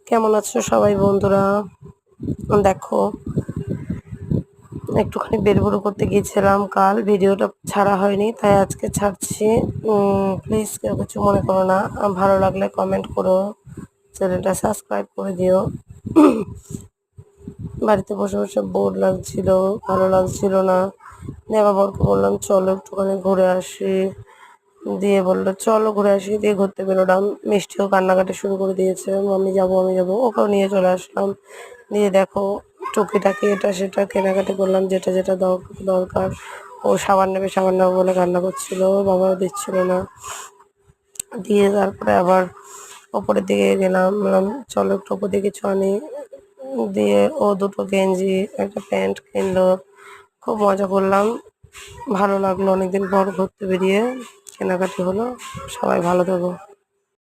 কেমন আছো সবাই বন্ধুরা? দেখো, একটুখানি বেরবুরু করতে গিয়েছিলাম, কাল ভিডিওটা ছাড়া হয়নি, তাই আজকে ছাড়ছি। প্লিজ কেউ কিছু মনে করো না, ভালো লাগলে কমেন্ট করো, চ্যানেলটা সাবস্ক্রাইব করে দিও। বাড়িতে বসে বসে বোর লাগছিল, ভালো লাগছিল না। দিয়ে আবার বরকে বললাম চলো একটুখানি ঘুরে আসি, দিয়ে বললো চলো ঘুরে আসি, দিয়ে ঘুরতে বেরোলাম। মিষ্টিও কান্নাকাটি শুরু করে দিয়েছে, আমি যাবো আমি যাবো, ওকেও নিয়ে চলে আসলাম। দিয়ে দেখো, টুকিটাকি এটা সেটা কেনাকাটি করলাম, যেটা যেটা দরকার। ও সাবান নেবে সাবান নেবে বলে কান্না করছিল, ওর বাবাও দিচ্ছিল না। দিয়ে তারপরে আবার ওপরের দিকে গেলাম, বললাম চলো একটু ওপর দিকে কিছু আনি। দিয়ে ও দুটো গেঞ্জি একটা প্যান্ট কিনলো, খুব মজা করলাম, ভালো লাগলো। অনেকদিন পর ঘুরতে বেরিয়ে কেনাকাটি হলো। সবাই ভালো থাকো।